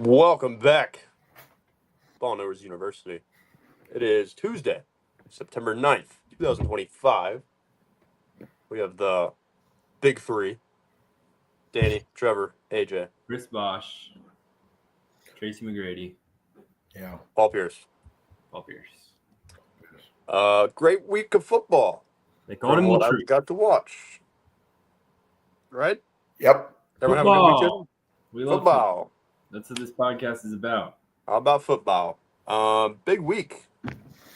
Welcome back, Ball Knowers University. It is Tuesday, September 9th, 2025. We have the big three, Danny, Trevor, AJ. Chris Bosch, Tracy McGrady, Paul Pierce. Paul Pierce. Great week of football. They called him from what the I truth. got to watch. Right? Yep. Everyone have a good weekend? Football. We love Football. That's what this podcast is about. How about football? Big week.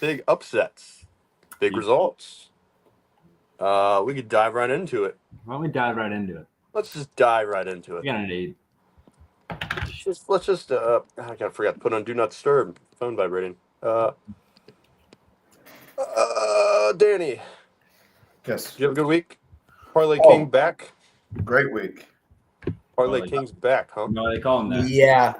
Big upsets. Big results. We could dive right into it. Why don't we dive right into it? Let's just dive right into it. We got an aid. Let's just I gotta forget to put on Do Not Disturb. Phone vibrating. Danny, Yes. did you have a good week? Parlay King back. Great week. Parlay King's back, huh? You know why they call him that? Yeah.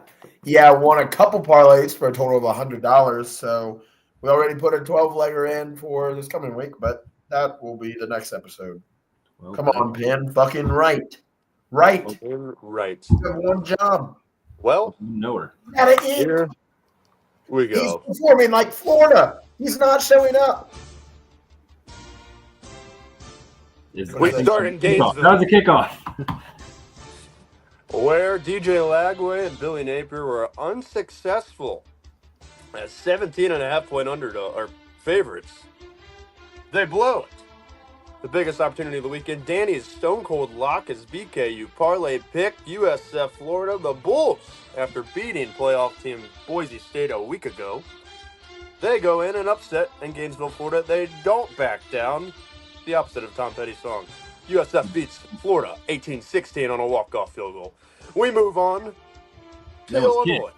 Won a couple parlays for a total of $100. So we already put a 12-legger in for this coming week, but that will be the next episode. Well, Come on, Pin. Fucking right. Right. Right. You have one job. Well, know her. Gotta eat. here we go. He's performing like Florida. He's not showing up. We start in Gainesville. That was a kickoff. Where DJ Lagway and Billy Napier were unsuccessful as 17.5-point underdog or favorites. They blow it. The biggest opportunity of the weekend. Danny's stone cold lock is BKU parlay pick USF Florida. The Bulls, after beating playoff team Boise State a week ago, they go in and upset in Gainesville, Florida. They don't back down. The opposite of Tom Petty's song. USF beats Florida 18-16 on a walk-off field goal. We move on to Illinois.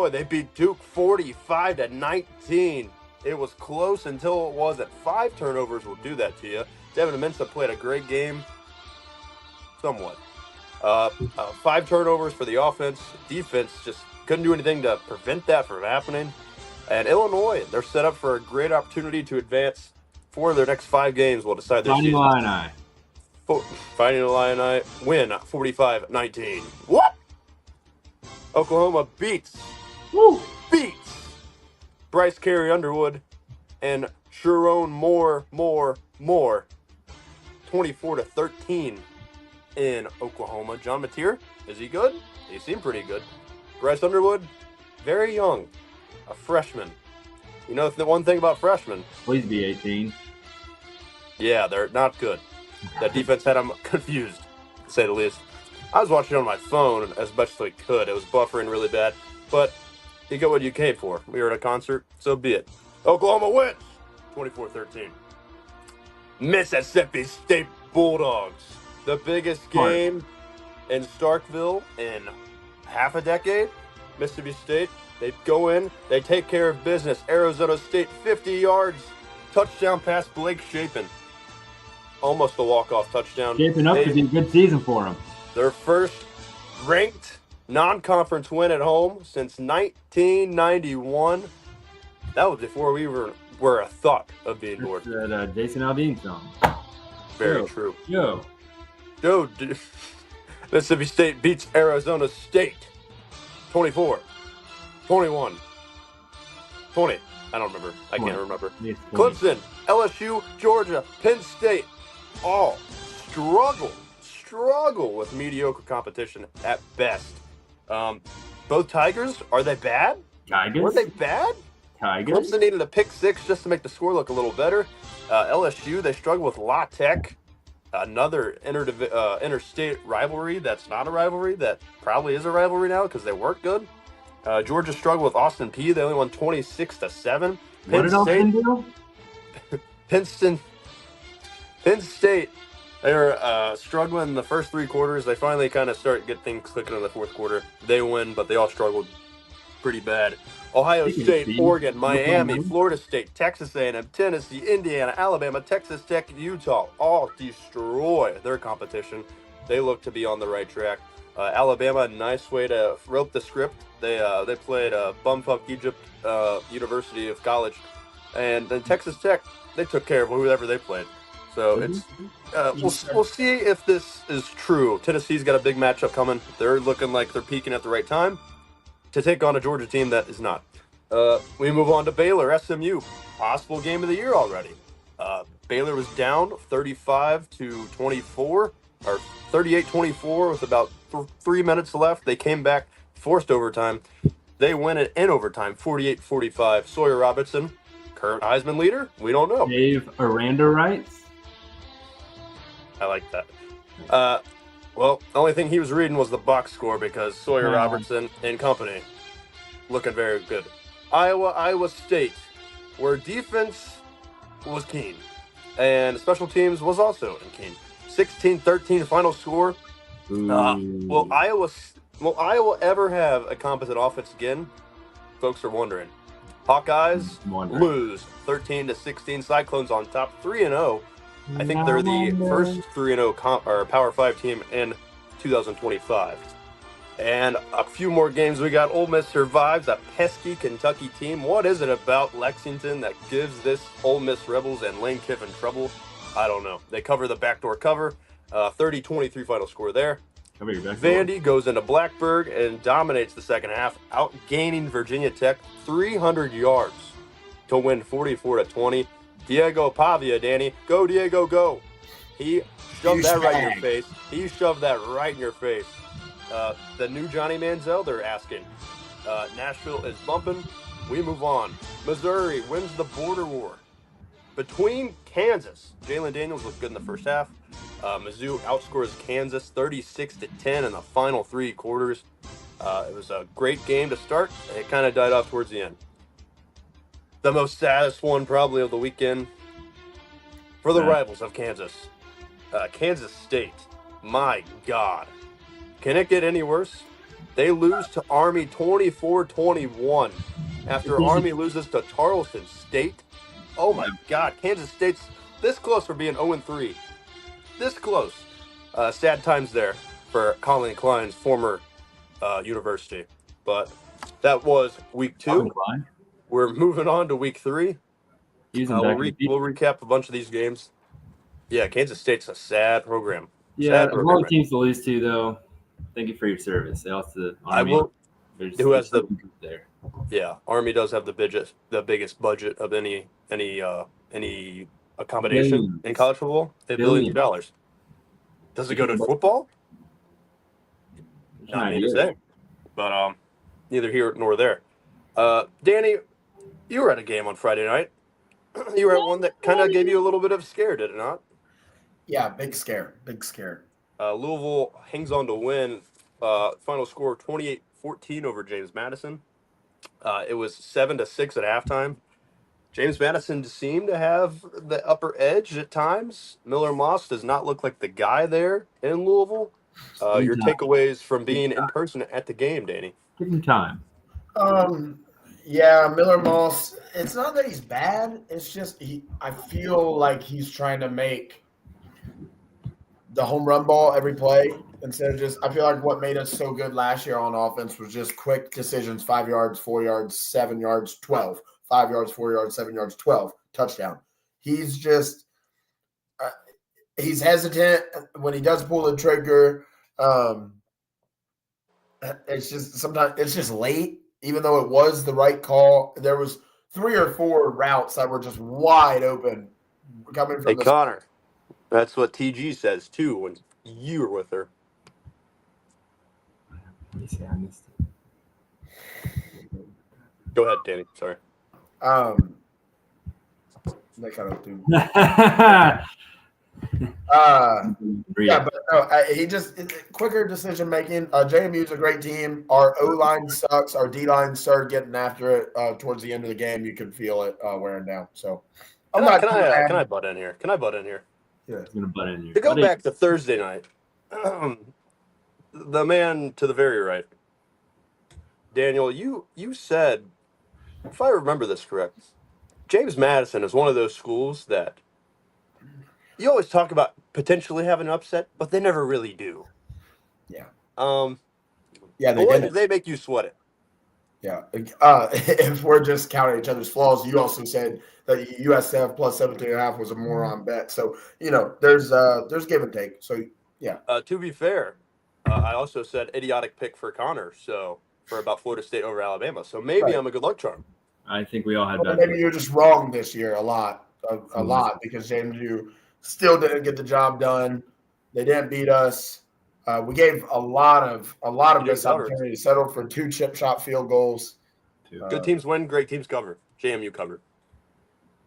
They beat Duke 45-19. It was close until it wasn't. 5 turnovers will do that to you. Devin Mensah played a great game. Somewhat. 5 turnovers for the offense. Defense just couldn't do anything to prevent that from happening. And Illinois, they're set up for a great opportunity to advance. 4 of their next 5 games will decide their season. Fighting Illini win 45-19. What? Oklahoma beats Bryce Carey Underwood and Sharon Moore 24-13 in Oklahoma. John Mateer, is he good? He seemed pretty good. Bryce Underwood, very young, a freshman. You know the one thing about freshmen? Please be 18. Yeah, they're not good. That defense had them confused, to say the least. I was watching on my phone as much as I could. It was buffering really bad, but you get what you came for. We were at a concert, so be it. Oklahoma wins 24-13. Mississippi State Bulldogs, the biggest game in Starkville in half a decade. Mississippi State, they go in, they take care of business. Arizona State, 50 yards, touchdown pass, Blake Shapen. Almost a walk-off touchdown. Shaping up to be a good season for them. Their first ranked non-conference win at home since 1991. That was before we were a thought of being bored. That Jason Aldean song. Very true. Yo. Mississippi State beats Arizona State 24, 21, 20. I don't remember. I can't remember. Clemson, LSU, Georgia, Penn State all struggle with mediocre competition at best. Both Tigers, are they bad? Tigers? Were they bad? Tigers? Clemson needed a pick 6 just to make the score look a little better. LSU, they struggle with La Tech, another interstate rivalry that's not a rivalry, that probably is a rivalry now because they weren't good. Georgia struggled with Austin Peay. They only won 26-7. What did Austin do? Penn State, they were struggling in the first 3 quarters. They finally kind of start get things clicking in the 4th quarter. They win, but they all struggled pretty bad. Ohio State, Oregon, Miami, Florida State, Texas A&M, Tennessee, Indiana, Alabama, Texas Tech, Utah all destroy their competition. They look to be on the right track. Alabama, a nice way to rope the script. They played bumfuck Egypt University of College, and then Texas Tech, they took care of whoever they played. So it's we'll see if this is true. Tennessee's got a big matchup coming. They're looking like they're peaking at the right time to take on a Georgia team that is not. We move on to Baylor, SMU, possible game of the year already. Baylor was down 35-24 or 38-24 with about 3 minutes left. They came back, forced overtime. They win it in overtime, 48-45. Sawyer Robertson, current Heisman leader, we don't know. Dave Aranda writes. I like that. Well, the only thing he was reading was the box score because Sawyer Robertson and company looking very good. Iowa State, where defense was keen and special teams was also keen. 16-13 final score. Will Iowa ever have a competent offense again? Folks are wondering. Hawkeyes lose 13-16. Cyclones on top, 3-0. I think they're the first 3-0 or Power 5 team in 2025. And a few more games. We got Ole Miss survives a pesky Kentucky team. What is it about Lexington that gives this Ole Miss Rebels and Lane Kiffin trouble? I don't know. They cover the backdoor cover. 30-23 final score there. Vandy goes into Blacksburg and dominates the second half, outgaining Virginia Tech 300 yards to win 44-20. Diego Pavia, Danny. Go, Diego, go. He shoved that right in your face. He shoved that right in your face. The new Johnny Manziel, they're asking. Nashville is bumping. We move on. Missouri wins the border war between Kansas. Jalen Daniels looked good in the first half. Mizzou outscores Kansas 36-10 in the final 3 quarters. It was a great game to start. It kind of died off towards the end. The most saddest one probably of the weekend for the rivals of Kansas. Kansas State. My God. Can it get any worse? They lose to Army 24-21 after Army loses to Tarleton State. Oh my God. Kansas State's this close for being 0-3. This close. Sad times there for Colin Klein's former university. But that was week 2. We're moving on to week 3. We'll recap a bunch of these games. Yeah, Kansas State's a sad program. Yeah, a lot of teams to lose to, though. Thank you for your service. They also Army. Who has the there? Yeah, Army does have the biggest budget of any accommodation in college football. $1 billion. Does it go to football? Not me to say. But neither here nor there. Danny, you were at a game on Friday night. You were at one that kind of gave you a little bit of a scare, did it not? Yeah, big scare. Big scare. Louisville hangs on to win. Final score 28-14 over James Madison. It was 7-6 at halftime. James Madison seemed to have the upper edge at times. Miller Moss does not look like the guy there in Louisville. Your takeaways from being in person at the game, Danny? Give him time. Yeah, Miller Moss. It's not that he's bad. It's just I feel like he's trying to make the home run ball every play instead of just. I feel like what made us so good last year on offense was just quick decisions: 5 yards, 4 yards, 7 yards, 12. 5 yards, 4 yards, 7 yards, 12. Touchdown. He's just he's hesitant when he does pull the trigger. It's just sometimes it's just late. Even though it was the right call, there was 3 or 4 routes that were just wide open coming from. Hey, Connor, that's what TG says too when you were with her. Let me see, I missed it. Go ahead, Danny. Sorry. That kind of thing. Yeah, but no, he just quicker decision making. JMU's a great team. Our O line sucks. Our D line started getting after it towards the end of the game. You can feel it wearing down. So, can I butt in here? Yeah, I'm gonna butt in here. To go back to Thursday night, the man to the very right, Daniel, you said, if I remember this correct, James Madison is one of those schools that you always talk about potentially having an upset, but they never really do. Yeah. Yeah, they make you sweat it. Yeah. If we're just counting each other's flaws, you also said that USF plus 17.5 was a moron bet. So, there's give and take. So, yeah. To be fair, I also said idiotic pick for Connor, so for about Florida State over Alabama. So maybe Right. I'm a good luck charm. I think we all had Well, bad. maybe you're just wrong this year a lot, Mhm. lot because James, you still didn't get the job done. They didn't beat us. We gave a lot of You missed didn't cover. opportunity. Settled for 2 chip shot field goals. Good teams win, great teams cover. JMU covered.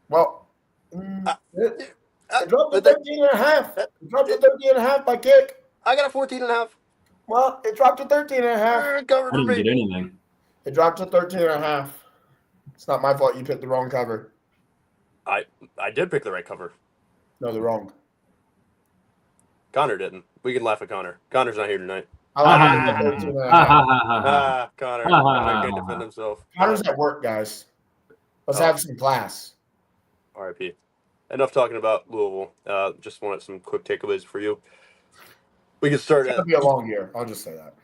Well, it dropped to 13.5. It dropped to 13.5 by kick. I got a 14.5. Well, it dropped to 13.5. Covered I for didn't me. get anything. It dropped to 13.5. It's not my fault you picked the wrong cover. I did pick the right cover. No, the wrong. Connor didn't. We can laugh at Connor. Connor's not here tonight. I like it at 13.5. Connor. Connor can't defend himself. Connor's at work, guys. Let's have some class. RIP. Enough talking about Louisville. Just wanted some quick takeaways for you. We can start It's at. going to be a long year. I'll just say that.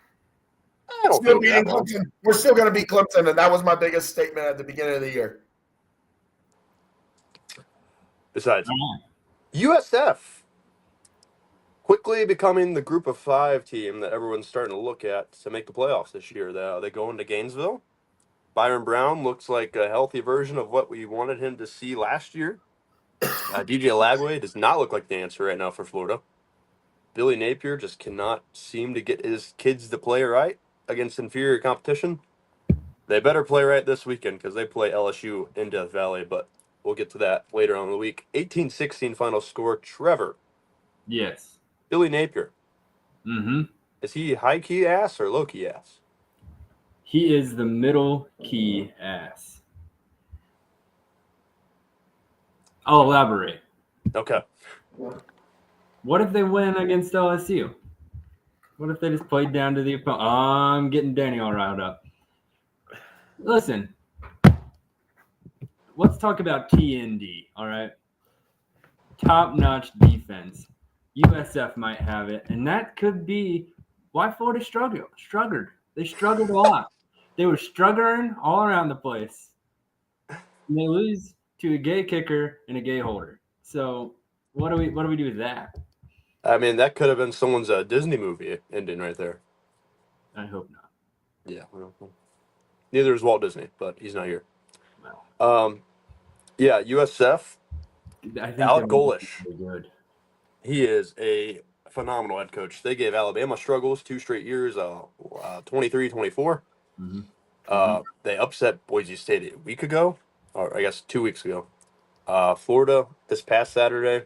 I don't Still feel beating that long. Clemson. We're still going to beat Clemson, and that was my biggest statement at the beginning of the year. Besides, USF quickly becoming the group of 5 team that everyone's starting to look at to make the playoffs this year. They go into Gainesville. Byron Brown looks like a healthy version of what we wanted him to see last year. DJ Lagway does not look like the answer right now for Florida. Billy Napier just cannot seem to get his kids to play right against inferior competition. They better play right this weekend because they play LSU in Death Valley, but we'll get to that later on in the week. 18-16 final score. Trevor. Yes. Billy Napier. Mm-hmm. Is he high key ass or low key ass? He is the middle key ass. I'll elaborate. Okay. What if they win against LSU? What if they just played down to the opponent? I'm getting Danny all riled up. Listen, let's talk about TND, all right? Top-notch defense. USF might have it, and that could be why Florida struggled. They struggled a lot. They were struggling all around the place. And they lose to a gay kicker and a gay holder. So what do we do with that? I mean, that could have been someone's Disney movie ending right there. I hope not. Yeah. Well, neither is Walt Disney, but he's not here. Well, yeah, USF. I think Alec Golish. Really good. He is a phenomenal head coach. They gave Alabama struggles 2 straight years, 23-24. Mm-hmm. They upset Boise State a week ago, or I guess 2 weeks ago. Florida this past Saturday.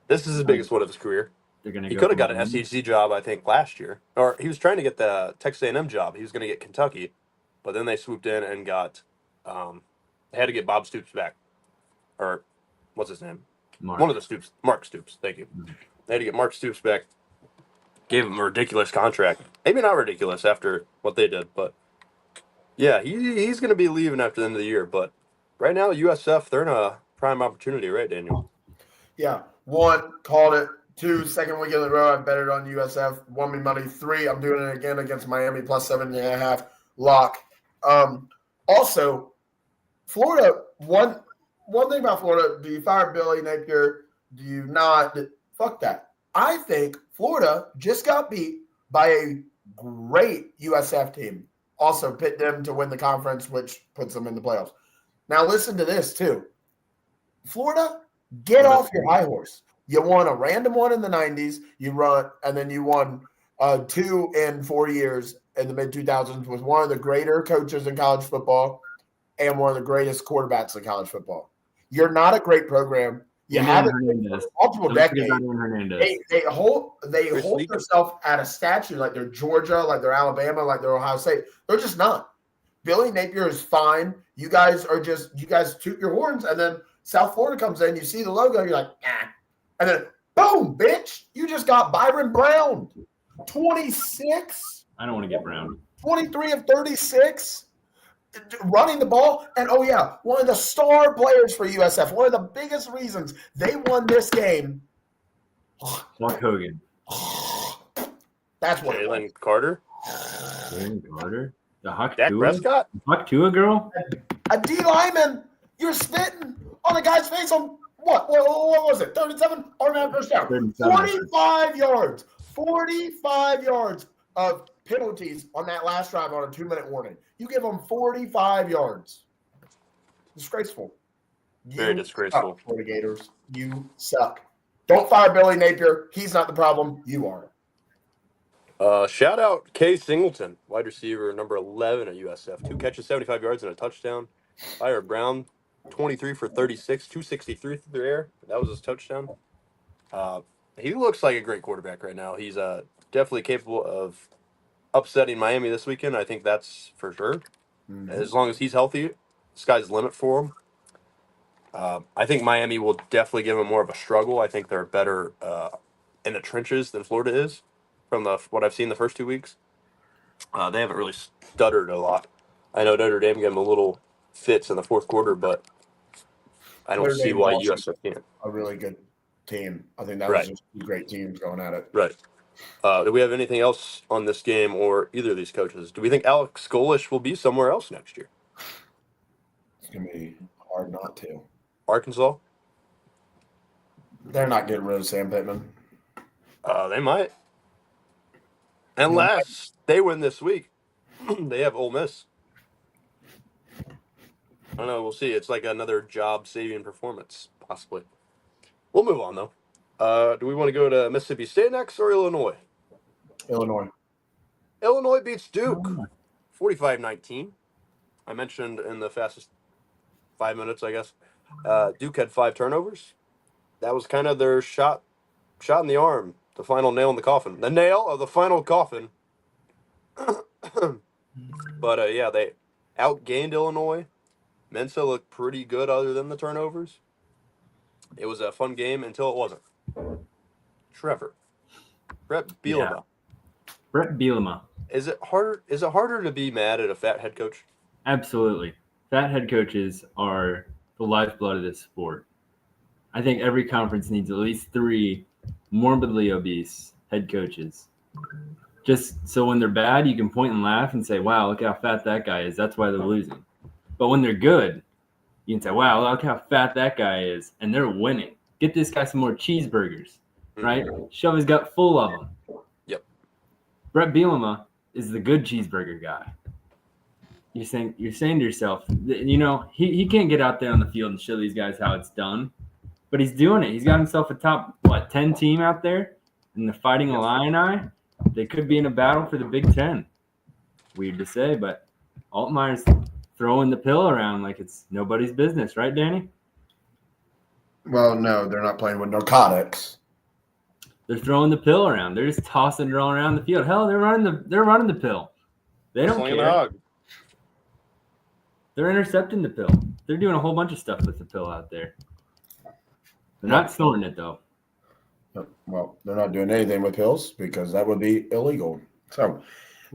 This is his biggest one of his career. He could have got an SEC job, I think, last year. Or he was trying to get the Texas A&M job. He was going to get Kentucky. But then they swooped in and got they had to get Bob Stoops back. Or what's his name? Mark. One of the Stoops. Mark Stoops. Thank you. They had to get Mark Stoops back. Gave him a ridiculous contract. Maybe not ridiculous after what they did, but yeah, he's going to be leaving after the end of the year. But right now, USF, they're in a prime opportunity, right, Daniel? Yeah. 1, called it. 2, second week in a row, I betted on USF. Won me money. 3, I'm doing it again against Miami plus 7.5 lock. Also, Florida, one thing about Florida, do you fire Billy Napier? Do you not? Fuck that. I think Florida just got beat by a great USF team. Also picked them to win the conference, which puts them in the playoffs. Now listen to this too. Florida, get off your high horse. You won a random one in the 90s, and then you won 2 in 4 years in the mid-2000s with one of the greater coaches in college football and one of the greatest quarterbacks in college football. You're not a great program. You have it for multiple decades. They hold themselves at a statue like they're Georgia, like they're Alabama, like they're Ohio State. They're just not. Billy Napier is fine. You guys toot your horns, and then South Florida comes in, you see the logo, you're like, ah. And then, boom, bitch, you just got Byron Brown. 26. I don't want to get Brown. 23 of 36. Running the ball. And, oh, yeah, one of the star players for USF, one of the biggest reasons they won this game. Mark Hogan. That's what Jalen Carter? Jalen Carter? The Huck Dak Tua? Prescott? Huck Tua girl? A D lineman, you're spitting on a guy's face on what was it? 37 automatic first down. 45 yards. 45 yards of penalties on that last drive on a 2-minute warning. You give them 45 yards. Disgraceful. Very disgraceful. Suck, Florida Gators. You suck. Don't fire Billy Napier. He's not the problem. You are. Shout out Kay Singleton, wide receiver, number 11 at USF. 2 catches, 75 yards, and a touchdown. Ira Brown, 23 for 36, 263 through the air. That was his touchdown. He looks like a great quarterback right now. He's definitely capable of upsetting Miami this weekend. I think that's for sure. Mm-hmm. As long as he's healthy, sky's the limit for him. I think Miami will definitely give him more of a struggle. I think they're better in the trenches than Florida is from what I've seen the first 2 weeks. They haven't really stuttered a lot. I know Notre Dame gave them a little fits in the fourth quarter, but I don't see why USF can't. A really good team. I think that was just 2 great teams going at it. Right. Do we have anything else on this game or either of these coaches? Do we think Alex Golish will be somewhere else next year? It's going to be hard not to. Arkansas? They're not getting rid of Sam Pittman. They might. Unless they win this week. They have Ole Miss. I don't know. We'll see. It's like another job-saving performance, possibly. We'll move on, though. Do we want to go to Mississippi State next or Illinois? Illinois. Illinois beats Duke 45-19. I mentioned in the fastest 5 minutes, I guess. Duke had 5 turnovers. That was kind of their shot in the arm, the final nail in the coffin. The nail of the final coffin. But, yeah, they outgained Illinois. Mensa looked pretty good other than the turnovers. It was a fun game until it wasn't. Brett Bielema. Yeah. Brett Bielema. Is it harder to be mad at a fat head coach? Absolutely. Fat head coaches are the lifeblood of this sport. I think every conference needs at least 3 morbidly obese head coaches. Just so when they're bad, you can point and laugh and say, wow, look how fat that guy is. That's why they're losing. But when they're good, you can say, wow, look how fat that guy is. And they're winning. Get this guy some more cheeseburgers, right? Shove his gut full of them. Yep. Brett Bielema is the good cheeseburger guy. You're saying to yourself, you know, he can't get out there on the field and show these guys how it's done. But he's doing it. He's got himself a top, 10 team out there in the Fighting Illini. They could be in a battle for the Big Ten. Weird to say, but Altmaier's throwing the pill around like it's nobody's business, right, Danny? Well, no, they're not playing with narcotics. They're throwing the pill around. They're just tossing it all around the field. Hell, they're running the pill. They don't care. They're intercepting the pill. They're doing a whole bunch of stuff with the pill out there. They're not snorting it, though. Well, they're not doing anything with pills because that would be illegal. So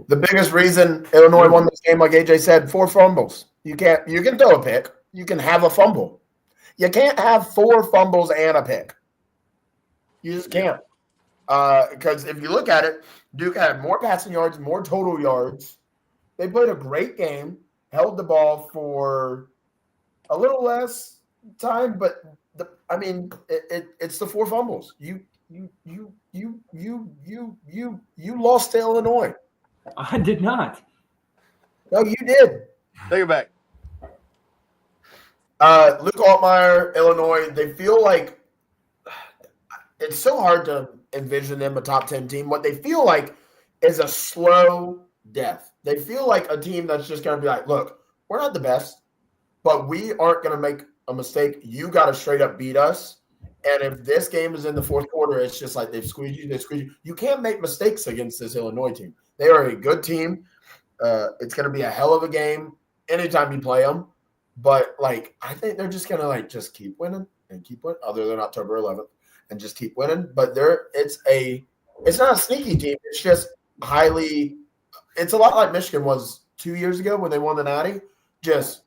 the biggest reason Illinois won this game, like AJ said, 4 fumbles. You can throw a pick. You can have a fumble. You can't have 4 fumbles and a pick. You just can't. Because if you look at it, Duke had more passing yards, more total yards. They played a great game, held the ball for a little less time, but it's the 4 fumbles. You lost to Illinois. I did not. No, you did. Take it back. Luke Altmaier, Illinois, they feel like it's so hard to envision them a top 10 team. What they feel like is a slow death. They feel like a team that's just going to be like, look, we're not the best, but we aren't going to make a mistake. You got to straight up beat us. And if this game is in the fourth quarter, it's just like they squeeze you. You can't make mistakes against this Illinois team. They are a good team. It's going to be a hell of a game anytime you play them. But, I think they're just going to, just keep winning and keep winning, other than October 11th, and just keep winning. But it's not a sneaky team. It's just it's a lot like Michigan was 2 years ago when they won the Natty. Just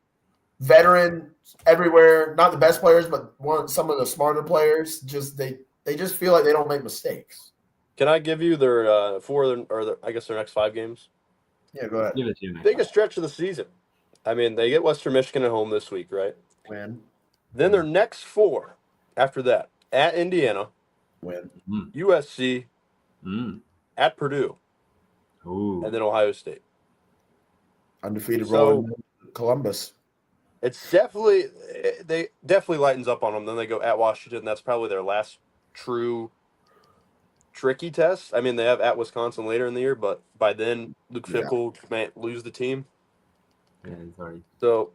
veteran everywhere, not the best players, but some of the smarter players. They just feel like they don't make mistakes. Can I give you their their next 5 games? Yeah, go ahead. Give it to me. Biggest stretch of the season. I mean, they get Western Michigan at home this week, right? Win. Then their next 4 after that at Indiana, Win. USC, Mm. at Purdue, Ooh. and then Ohio State. Undefeated So- rolling Columbus. It's they definitely lightens up on them. Then they go at Washington. That's probably their last true tricky test. I mean, they have at Wisconsin later in the year, but by then Luke Yeah. Fickell may lose the team. Yeah, sorry. So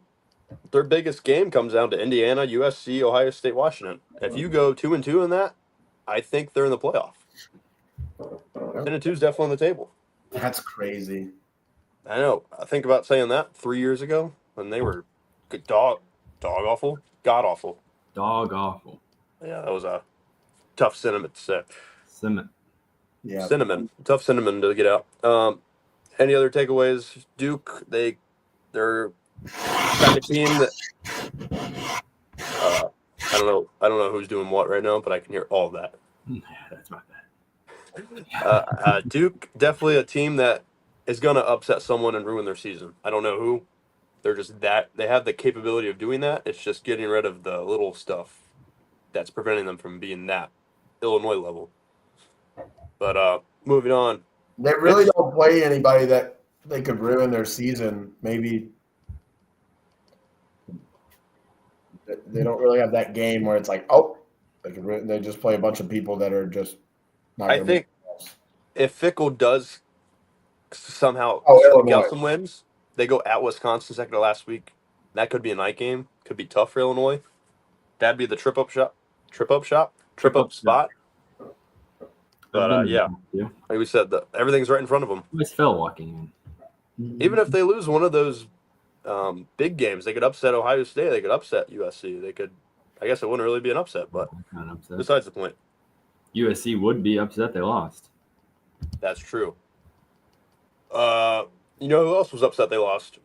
their biggest game comes down to Indiana, USC, Ohio State, Washington. If you go 2-2 in that, I think they're in the playoff. 10-2 is definitely on the table. That's crazy. I know. I think about saying that 3 years ago when they were good dog awful, god awful. Dog awful. Yeah, that was a tough sentiment to say. Cement. Yeah. Tough cinnamon to get out. Any other takeaways? Duke, they're kind of team that I don't know who's doing what right now, but I can hear all of that. That's my bad. Duke, definitely a team that is going to upset someone and ruin their season. I don't know who. They're just that they have the capability of doing that. It's just getting rid of the little stuff that's preventing them from being that Illinois level. But moving on. They really don't play anybody that they could ruin their season. Maybe they don't really have that game where it's like, oh, they just play a bunch of people that are just not. I think if Fickell does somehow Illinois. get some wins, they go at Wisconsin second to last week. That could be a night game. Could be tough for Illinois. That'd be the trip up spot. But yeah, like we said, everything's right in front of them. It's Phil walking in. Even if they lose one of those big games, they could upset Ohio State. They could upset USC. They could. I guess it wouldn't really be an upset, but Kind of upset. besides the point. USC would be upset they lost. That's true. You know who else was upset they lost?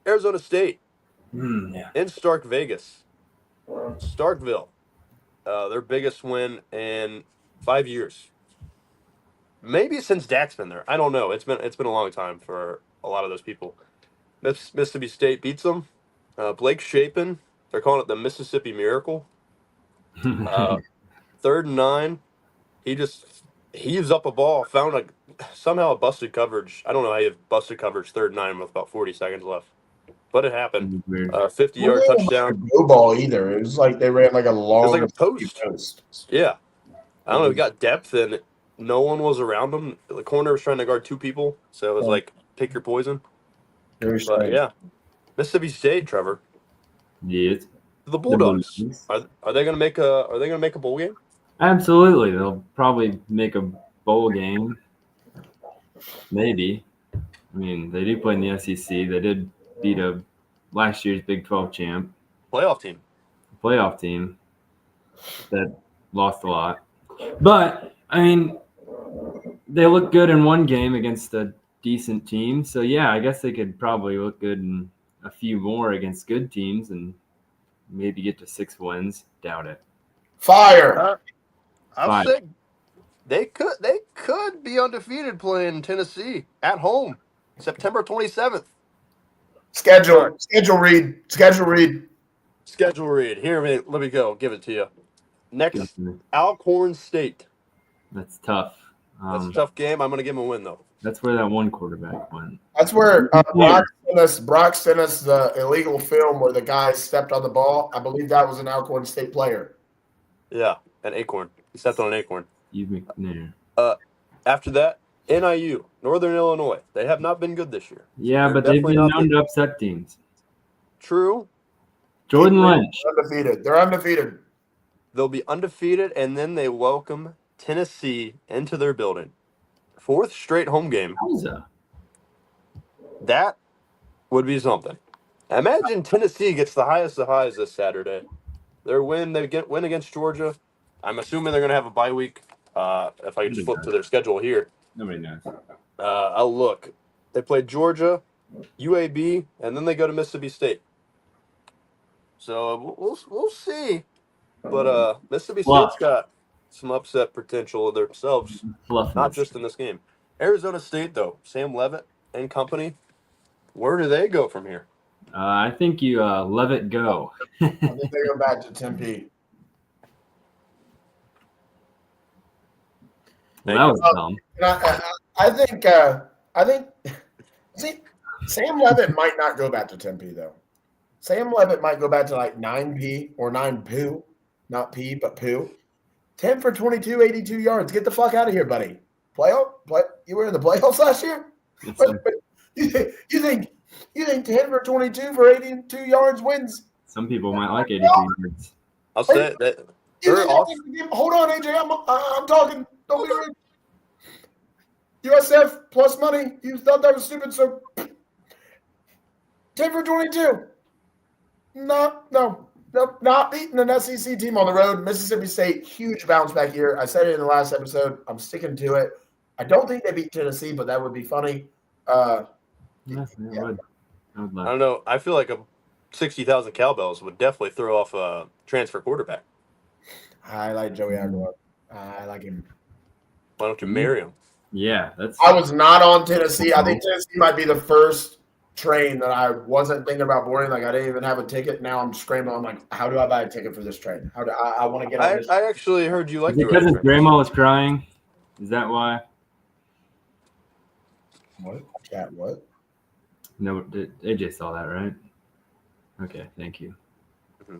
Arizona State Yeah. in Vegas. Starkville. Their biggest win in 5 years. Maybe since Dak's been there. I don't know. It's been a long time for a lot of those people. Mississippi State beats them. Blake Shapen. They're calling it the Mississippi Miracle. 3rd and 9. He just heaves up a ball. Found somehow a busted coverage. I don't know how you have busted coverage 3rd and 9 with about 40 seconds left. But it happened. 50-yard touchdown. No ball either. It was like they ran like a long. It was like a post. Yeah. I don't know. He got depth and no one was around him. The corner was trying to guard 2 people. So it was like, pick your poison. But yeah. Mississippi State, Trevor. Yes. The Bulldogs. Are they gonna make a bowl game? Absolutely. They'll probably make a bowl game. Maybe. I mean, they do play in the SEC. They did beat last year's Big 12 champ. Playoff team that lost a lot. But, I mean, they look good in one game against a decent team. So, yeah, I guess they could probably look good in a few more against good teams and maybe get to 6 wins. Doubt it. Fire. I'll say they could be undefeated playing Tennessee at home September 27th. Schedule read. Here, let me go. Give it to you. Next, Alcorn State. That's tough. That's a tough game. I'm going to give them a win, though. That's where that one quarterback went. That's where Brock sent us the illegal film where the guy stepped on the ball. I believe that was an Alcorn State player. Yeah, an acorn. He stepped on an acorn. After that, NIU, Northern Illinois. They have not been good this year. Yeah, but they've been known to upset teams. True. Jordan Lynch. They're undefeated. They'll be undefeated, and then they welcome Tennessee into their building. 4th straight home game. That would be something. Imagine Tennessee gets the highest of highs this Saturday. They win against Georgia. I'm assuming they're going to have a bye week. If I just flip to their schedule here. Nobody knows. I'll look. They play Georgia, UAB, and then they go to Mississippi State. So we'll see. But Mississippi State's got some upset potential themselves, not just in this game. Arizona State, though, Sam Levitt and company, where do they go from here? I think you let it go. I think they go back to Tempe. Well, that was dumb. I think. See, Sam Levitt might not go back to Tempe though. Sam Levitt might go back to like 9P or 9POO, not P but POO. 10 for 22, 82 yards. Get the fuck out of here, buddy. You were in the playoffs last year. You think 10 for 22 for 82 yards wins? Some people might like 82 yards. I'll say that. Hold on, AJ. I'm talking. Don't be rude. USF plus money. You thought that was stupid, so 10 for 22. No, not beating an SEC team on the road. Mississippi State, huge bounce back year. I said it in the last episode. I'm sticking to it. I don't think they beat Tennessee, but that would be funny. Yeah, it would. I don't know. I feel like 60,000 cowbells would definitely throw off a transfer quarterback. I like Joey Aguilar. I like him. Why don't you marry him? Yeah, that's. I was not on Tennessee. I think Tennessee might be the first train that I wasn't thinking about boarding. Like I didn't even have a ticket. Now I'm scrambling. I'm like, how do I buy a ticket for this train? How do I want to get on this? I actually heard you like Is it because his grandma was crying? Is that why? What? Chat, what? No, AJ saw that, right? Okay, thank you. Mm-hmm.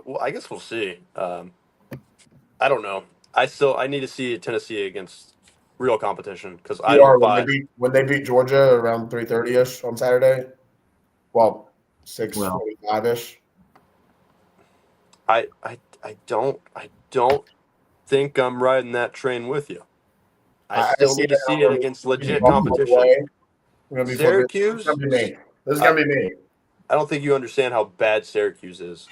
Well, I guess we'll see. I don't know. I need to see Tennessee against real competition because I don't buy when they beat Georgia around 3:30ish on Saturday. Well, 6:45ish. I don't think I'm riding that train with you. I still need to see it against legit competition. Syracuse. This is gonna be me. I don't think you understand how bad Syracuse is.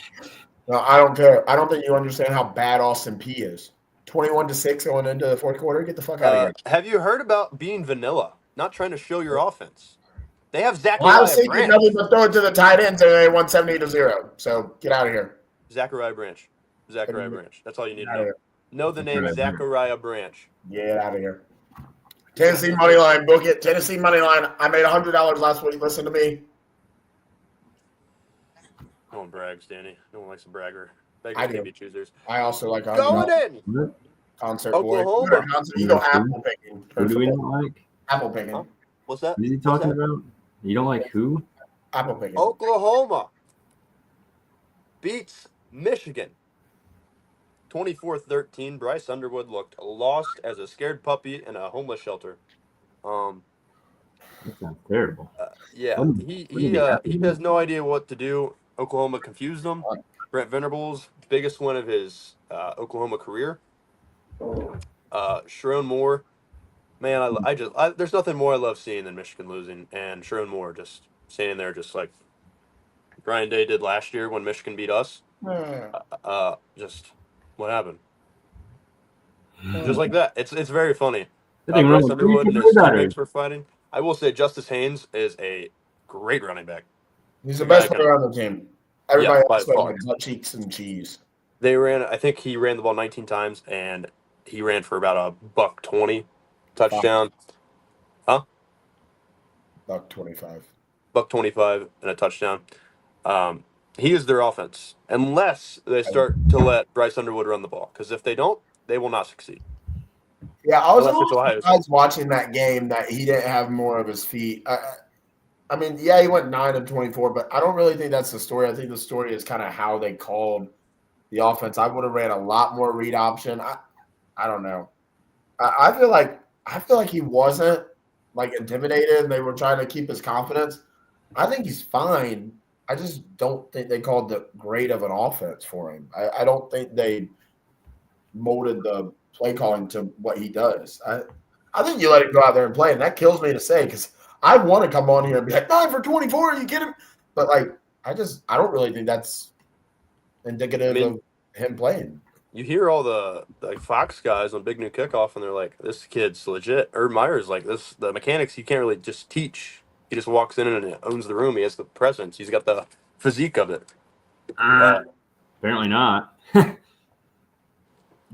No, I don't care. I don't think you understand how bad Austin P is. 21-6 going into the fourth quarter. Get the fuck out of here. Have you heard about being vanilla? Not trying to show your offense. They have Zachariah Branch. I was thinking Branch. nothing but throw it to the tight ends and they won 70-0. So get out of here. Zachariah Branch. That's all you need to know. Know the name Zachariah Branch. Get out of here. Tennessee money line. Book it. Tennessee money line. I made $100 last week. Listen to me. No one brags, Danny. No one likes a bragger. I do. Choosers. I also like going in. Concert Oklahoma. You go apple picking. Who do we not like? Apple picking. Huh? What's that? What are you talking about? You don't like who? Apple picking. Oklahoma beats Michigan 24-13. Bryce Underwood looked lost as a scared puppy in a homeless shelter. That sounds terrible. Yeah, he has no idea what to do. Oklahoma confused him. Brent Venables, biggest win of his Oklahoma career. Sharon Moore, man, there's nothing more I love seeing than Michigan losing, and Sharon Moore just standing there, just like Brian Day did last year when Michigan beat us. Just what happened? Just like that. It's very funny. Bryce Underwood and his teammates were fighting. I will say Justice Haynes is a great running back. He's the best player on the team. Everybody else has butt cheeks and cheese. I think he ran the ball 19 times, and he ran for about $120 touchdown. Huh? $125. $125 and a touchdown. He is their offense, unless they start to let Bryce Underwood run the ball. Because if they don't, they will not succeed. Yeah, I was surprised watching that game that he didn't have more of his feet. I mean, yeah, he went 9-24, but I don't really think that's the story. I think the story is kind of how they called the offense. I would have ran a lot more read option. I don't know. I feel like he wasn't like intimidated and they were trying to keep his confidence. I think he's fine. I just don't think they called the great of an offense for him. I don't think they molded the play calling to what he does. I think you let him go out there and play, and that kills me to say because I want to come on here and be like 9 for 24. Are you kidding? But like, I don't really think that's indicative of him playing. You hear all the Fox guys on Big New Kickoff, and they're like, "This kid's legit." Urban Meyer's like this. The mechanics you can't really just teach. He just walks in and owns the room. He has the presence. He's got the physique of it. Apparently not.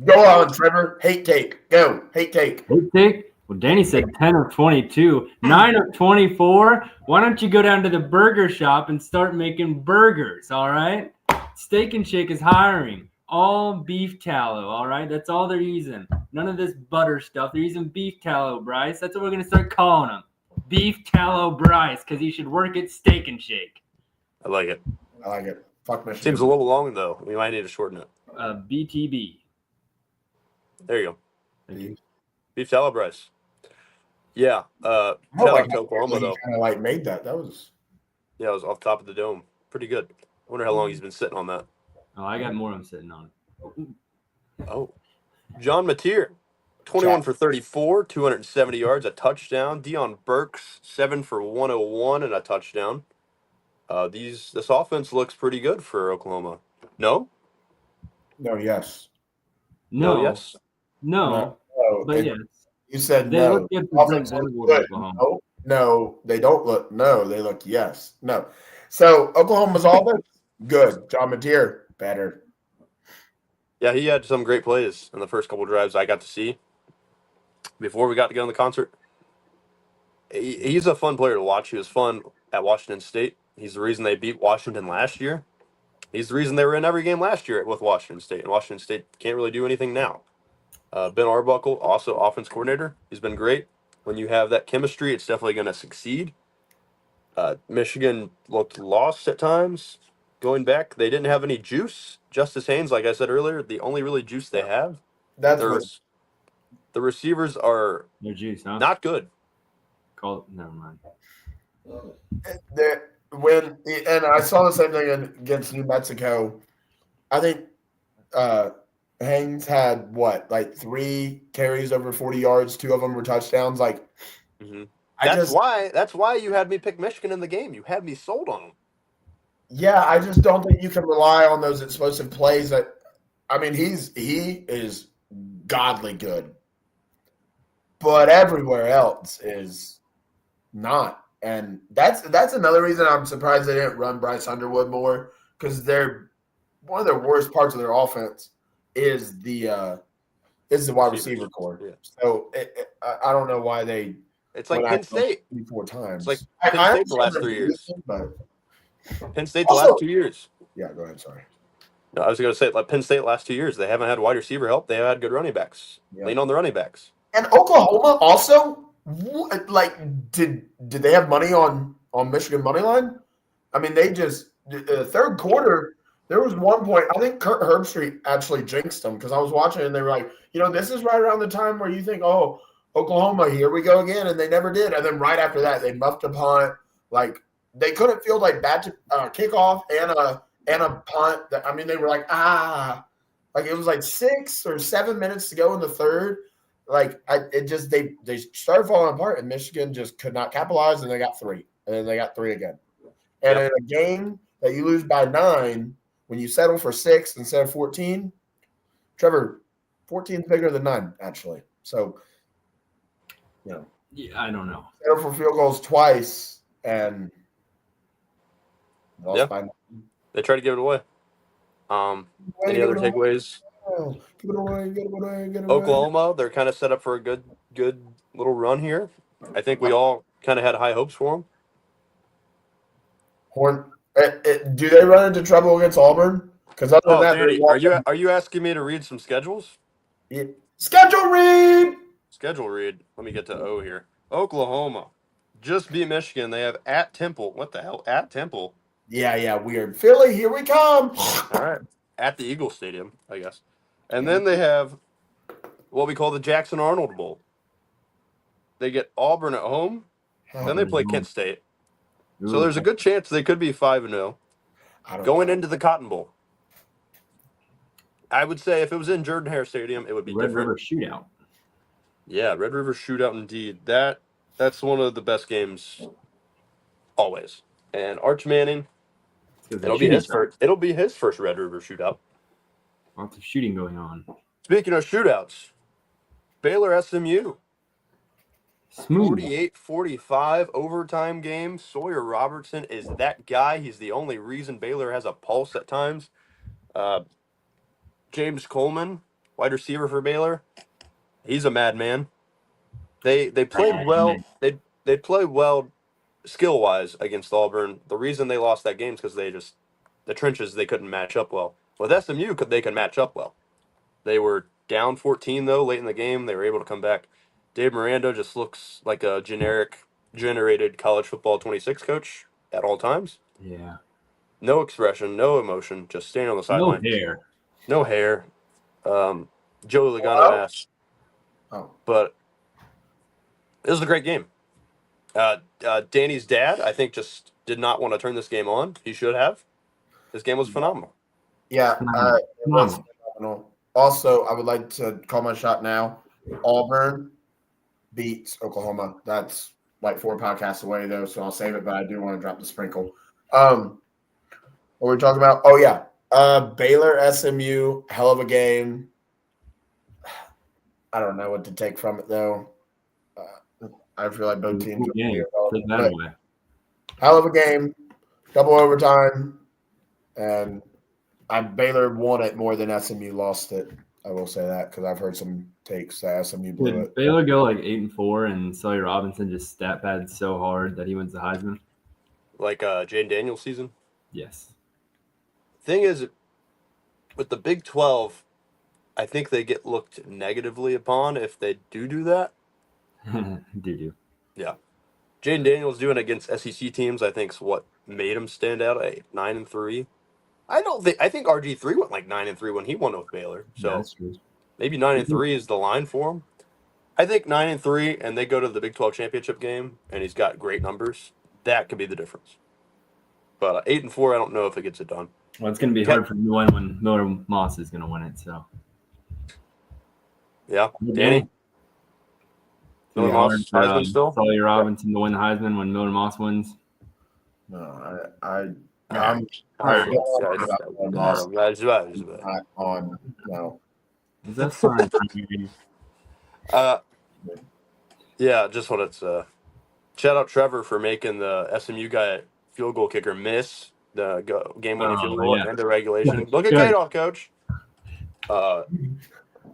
Go on, Trevor. Hate take. Go. Hate take. Hate take? Well, Danny said 10 of 22, 9 of 24. Why don't you go down to the burger shop and start making burgers, all right? Steak and Shake is hiring all beef tallow, all right? That's all they're using. None of this butter stuff. They're using beef tallow, Bryce. That's what we're going to start calling him. Beef tallow Bryce, because he should work at Steak and Shake. I like it. I like it. Fuck Michigan. Seems a little long, though. We might need to shorten it. BTB. There you go. Thank you. Beef tallow Bryce. Yeah. Shout out to Oklahoma, though. Kind of like made that. That was. Yeah, it was off top of the dome. Pretty good. I wonder how long he's been sitting on that. Oh, I got more I'm sitting on. Oh. John Mateer, 21 for 34, 270 yards, a touchdown. Deion Burks, 7 for 101 and a touchdown. This offense looks pretty good for Oklahoma. No? No, yes. No. Yes. No. No, But yes. You said They no. look good for Brent Offense looks Venables, good. Oklahoma. No, they don't look. No, they look yes. No. So Oklahoma's offense, good. John Mateer, better. Yeah, he had some great plays in the first couple drives I got to see before we got to get on the concert. He's a fun player to watch. He was fun at Washington State. He's the reason they beat Washington last year. He's the reason they were in every game last year with Washington State. And Washington State can't really do anything now. Ben Arbuckle, also offense coordinator. He's been great. When you have that chemistry, it's definitely going to succeed. Michigan looked lost at times. Going back, they didn't have any juice. Justice Haynes, like I said earlier, the only really juice they have. That's The receivers are No juice, huh? not good. Never mind. And I saw the same thing against New Mexico. I think Haynes had like 3 carries over 40 yards. 2 of them were touchdowns. Like, That's why you had me pick Michigan in the game. You had me sold on them. Yeah, I just don't think you can rely on those explosive plays. He is godly good, but everywhere else is not. And that's another reason I'm surprised they didn't run Bryce Underwood more, because one of their worst parts of their offense is the wide receiver core. Yeah. So I don't know why they. It's like Penn State 4 times. It's like Penn State the last 3 years. Penn State the last 2 years. Yeah, go ahead. Sorry. No, I was going to say, like Penn State the last 2 years, they haven't had wide receiver help. They have had good running backs. Yeah. Lean on the running backs. And Oklahoma also, did they have money on Michigan money line? I mean, they just third quarter. There was one point, I think Kurt Herbstreit actually jinxed them, because I was watching and they were like, this is right around the time where you think, oh, Oklahoma, here we go again, and they never did. And then right after that, they muffed a punt. Like, they couldn't field bad kickoff and a punt. They were like it was like 6 or 7 minutes to go in the third. They started falling apart, and Michigan just could not capitalize, and they got 3, and then they got 3 again. And in a game that you lose by 9, when you settle for 6 instead of 14, Trevor, 14 is bigger than 9 actually. So, Yeah, I don't know. Settle for field goals twice and lost by 9. They tried to give it away. Any other takeaways? Give it away. Oklahoma, they're kind of set up for a good little run here. I think we all kind of had high hopes for them. Do they run into trouble against Auburn? Because other than that, Danny, are you asking me to read some schedules? Yeah. Schedule read. Let me get to O here. Oklahoma just beat Michigan. They have at Temple. What the hell? At Temple. Yeah, weird. Philly, here we come. All right. At the Eagle Stadium, I guess. And then they have what we call the Jackson Arnold Bowl. They get Auburn at home. Then they play Kent State. So there's a good chance they could be 5-0 going into the Cotton Bowl. I would say if it was in Jordan-Hare Stadium, it would be Red different. River Shootout. Yeah, Red River Shootout indeed. That's one of the best games always. And Arch Manning, it'll be his first Red River Shootout. Lots of shooting going on. Speaking of shootouts, Baylor SMU. Smooth. 48-45 overtime game. Sawyer Robertson is that guy. He's the only reason Baylor has a pulse at times. James Coleman wide receiver for Baylor. He's a madman. They played well. They played well skill wise against Auburn. The reason they lost that game is because the trenches they couldn't match up well. With SMU, they can match up well. They were down 14 though late in the game. They were able to come back. Dave Miranda just looks like a generated college football 26 coach at all times. Yeah. No expression, no emotion, just standing on the No sideline. hair. No hair. Joe Logano Hello? asked, Oh, but it was a great game. Danny's dad, I think, just did not want to turn this game on. He should have. This game was phenomenal. yeah, Phenomenal. it was Phenomenal. phenomenal. Also, I would like to call my shot now. Auburn beats Oklahoma. That's like 4 podcasts away, though, so I'll save it, but I do want to drop the sprinkle. What were we talking about? Oh, yeah. Baylor, SMU, hell of a game. I don't know what to take from it, though. I feel like both teams Good are game. pretty Take that but away. hell of a game, double overtime, and Baylor won it more than SMU lost it. I will say that because I've heard some takes that SMU blew Did it. Baylor go like 8-4 and Sully Robinson just stat padded so hard that he wins the Heisman? Like Jaden Daniels season. Yes. Thing is, with the Big 12, I think they get looked negatively upon if they do that. Do. Yeah. Jaden Daniels doing it against SEC teams, I think, is what made him stand out at 9-3. I think RG3 went like 9-3 when he won with Baylor. Yeah, So that's true. maybe 9-3 is the line for him. I think 9-3, and they go to the Big 12 championship game, and he's got great numbers. That could be the difference. But 8-4, I don't know if it gets it done. Well, it's going to be hard for him to win when Miller Moss is going to win it. So, Yeah, Danny. Miller Moss, Heisman still. Sully Robinson to win the Heisman when Miller Moss wins. No, I'm not on. No. Is that fine? Yeah, just wanted to shout out Trevor for making the SMU guy field goal kicker miss the game-winning field goal at the end of regulation. Look at K-Dog, coach.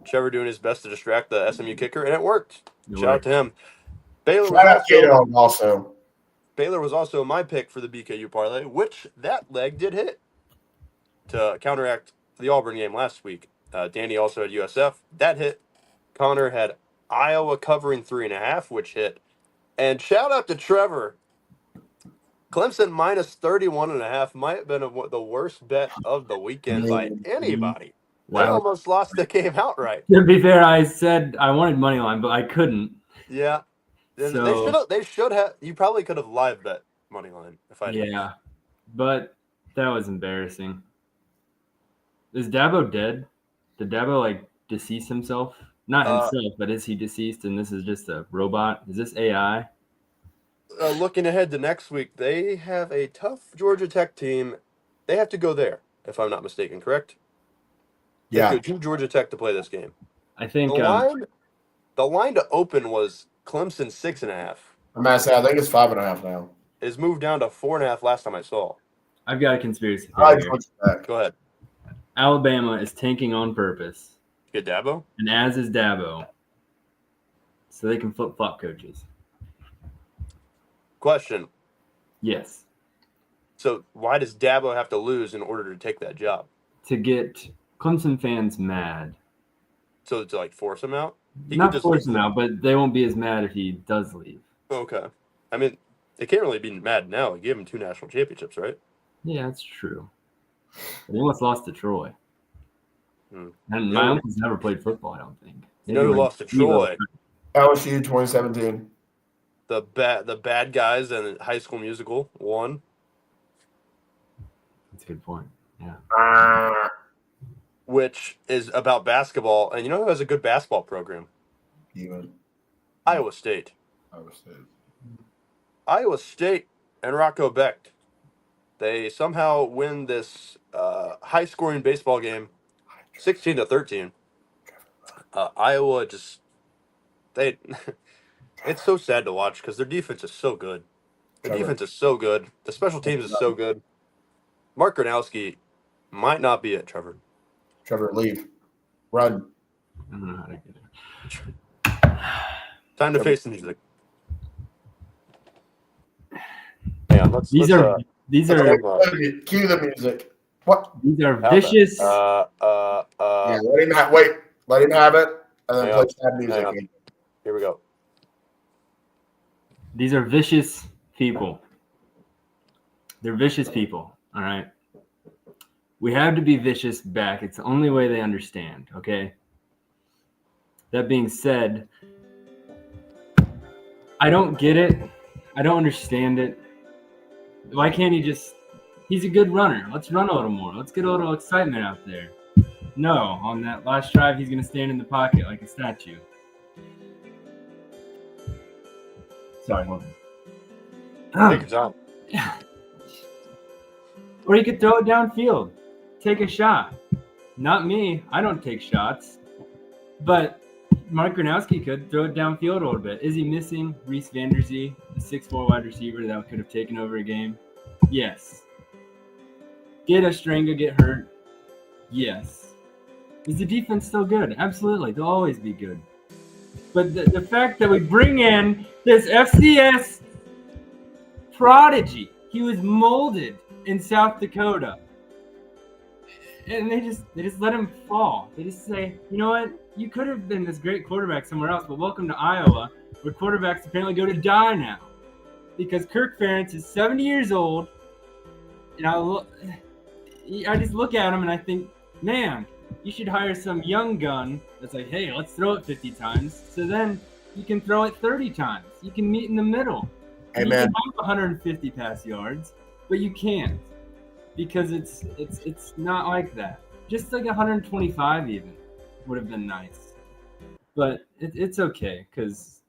Trevor doing his best to distract the SMU kicker, and it worked. Shout out to him. Baylor was also my pick for the BKU parlay, which that leg did hit to counteract the Auburn game last week. Danny also had USF. That hit. Connor had Iowa covering 3.5, which hit. And shout out to Trevor. Clemson minus 31.5 might have been the worst bet of the weekend by anybody. Wow. They almost lost the game outright. To be fair, I said I wanted money line, but I couldn't. Yeah. So, they should have. You probably could have live bet money line if I did. Yeah, but that was embarrassing. Is Dabo dead? Did Dabo decease himself? Not himself, but is he deceased and this is just a robot? Is this AI? Looking ahead to next week, they have a tough Georgia Tech team. They have to go there, if I'm not mistaken, correct? Yeah. They go to Georgia Tech to play this game. I think the line to open was Clemson 6.5. I'm gonna say I think it's 5.5 now. It's moved down to 4.5 last time I saw. I've got a conspiracy theory. Go ahead. Alabama is tanking on purpose. Get Dabo? And as is Dabo. So they can flip-flop coaches. Question. Yes. So why does Dabo have to lose in order to take that job? To get Clemson fans mad. So to force him out? Not force him out, but they won't be as mad if he does leave. Okay. I mean, they can't really be mad now. He gave him 2 national championships, right? Yeah, that's true. But they almost lost to Troy. And my uncle's never played football, I don't think. You know who lost to Troy? LSU 2017. The bad guys in High School Musical won. That's a good point. Yeah. Which is about basketball. And you know who has a good basketball program? Iowa State. Iowa State and Rocco Becht. They somehow win this high-scoring baseball game, 16-13. Iowa just it's so sad to watch because their defense is so good. Defense is so good. The special teams is so good. Mark Gronowski might not be it, Trevor. Trevor, leave. Run. I don't know how to get it. Time to face the music. Yeah, let's These are Cue the music. What? these are vicious. Yeah, let him have it, and then hang play on, sad music. hang on. Here we go. These are vicious people. They're vicious people. All right. We have to be vicious back. It's the only way they understand. Okay. That being said, I don't get it. I don't understand it. Why can't he just? He's a good runner. Let's run a little more. Let's get a little excitement out there. No, on that last drive, he's going to stand in the pocket like a statue. Sorry, hold on. Take your time. Or he could throw it downfield. Take a shot. Not me. I don't take shots. But Mark Gronowski could throw it downfield a little bit. Is he missing Reese Vanderzee, the 6'4" wide receiver that could have taken over a game? Yes. Did Ostrenga get hurt? Yes. Is the defense still good? Absolutely. They'll always be good. But the fact that we bring in this FCS prodigy, he was molded in South Dakota, and they just let him fall. They just say, you know what? You could have been this great quarterback somewhere else, but welcome to Iowa, where quarterbacks apparently go to die now, because Kirk Ferentz is 70 years old, and I just look at him and I think, man, you should hire some young gun that's like, hey, let's throw it 50 times, so then you can throw it 30 times. You can meet in the middle. Hey, you man. can have 150 pass yards, but you can't, because it's not like that. Just like 125 even would have been nice, but it's okay because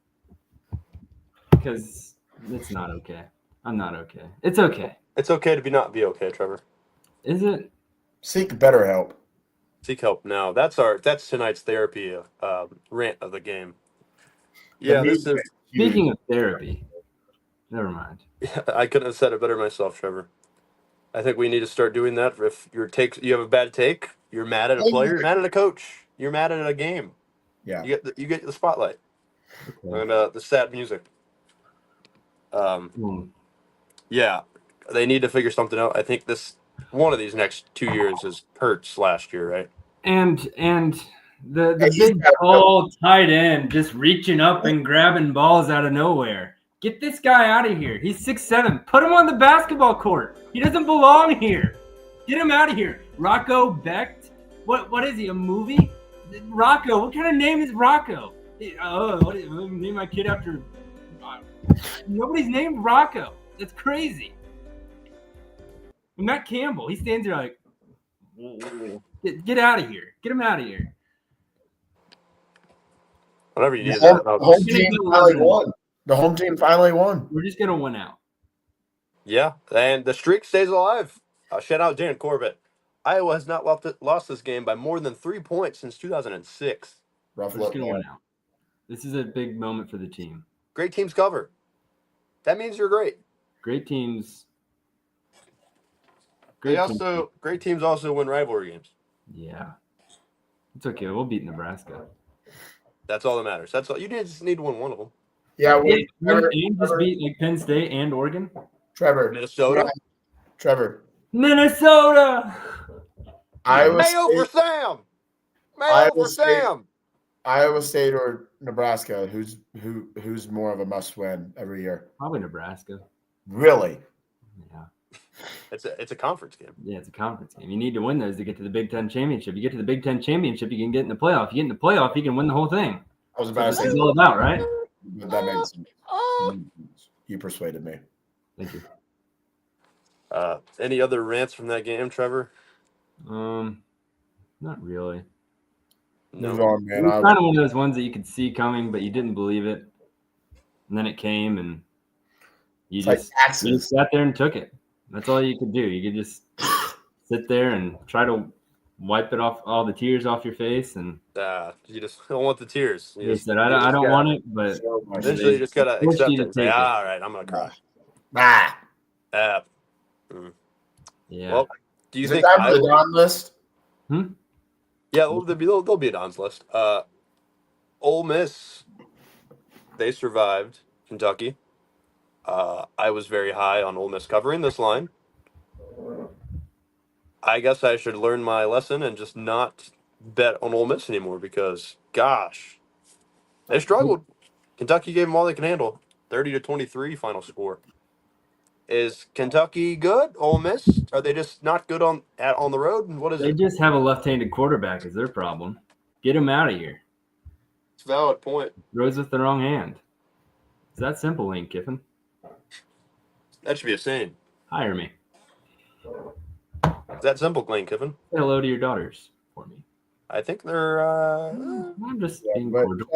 it's not okay. I'm not okay. It's okay. It's okay to not be okay, Trevor. Is it? Seek better help. Seek help now. That's tonight's therapy rant of the game. The Yeah, this music is. huge. Speaking of therapy, never mind. I couldn't have said it better myself, Trevor. I think we need to start doing that. If you have a bad take, you're mad at a player, you're mad at a coach, you're mad at a game. Yeah. You get the spotlight Okay. and the sad music. Yeah, they need to figure something out. I think one of these next 2 years is Hurts last year, right? And the Hey, he's big got to tall tight end just reaching up and grabbing balls out of nowhere. Get this guy out of here. He's 6'7". Put him on the basketball court. He doesn't belong here. Get him out of here. Rocco Becht. What is he, a movie? Rocco. What kind of name is Rocco? Name my kid after. Nobody's named Rocco. That's crazy. And Matt Campbell, he stands there like, get out of here. Get him out of here. Whatever you need. The home team finally won. The home team finally won. We're just going to win out. Yeah, and the streak stays alive. Shout out Dan Corbett. Iowa has not lost this game by more than 3 points since 2006. Rough We're just luck. going to win out. This is a big moment for the team. Great teams cover. That means you're great. Great teams. Great teams also win rivalry games. Yeah. It's okay. We'll beat Nebraska. That's all that matters. That's all. You just need to win one of them. Yeah, And just beat like Penn State and Oregon. Trevor. Minnesota. Yeah. Trevor. Minnesota. Iowa Mayo for State. Sam. Mayo for Sam. Iowa State or Nebraska? Who's more of a must-win every year? Probably Nebraska. Really? Yeah. It's a conference game. Yeah, it's a conference game. You need to win those to get to the Big Ten championship. You get to the Big Ten championship, you can get in the playoff. You get in the playoff, you can win the whole thing. I was about to say It's all about, right? but that makes sense. You persuaded me. Thank you. Any other rants from that game, Trevor? Not really. Move No. on, man. It was kind of one of those ones that you could see coming, but you didn't believe it. And then it came, and you It's like just taxes. sat there and took it. That's all you could do. You could just sit there and try to wipe it off, all the tears off your face, and You just don't want the tears. you said, "I don't want it," but So much. Eventually, you just gotta Forced accept you it. to And say, take it. all right, I'm gonna cry. Ah. yeah. Well, do you Is it think? time for the Don list? Yeah, Yeah, they'll be a Don's list. Ole Miss, they survived Kentucky. I was very high on Ole Miss covering this line. I guess I should learn my lesson and just not bet on Ole Miss anymore because, gosh, they struggled. Kentucky gave them all they can handle. 30-23 final score. Is Kentucky good? Ole Miss? Are they just not good on the road? What is They it? just have a left-handed quarterback is their problem. Get him out of here. It's a valid point. Throws with the wrong hand. It's that simple, Lane Kiffin. That should be a saying. Hire me. It's that simple, Lane Kiffin. Say hello to your daughters for me. I think they're. I'm just being but- cordial.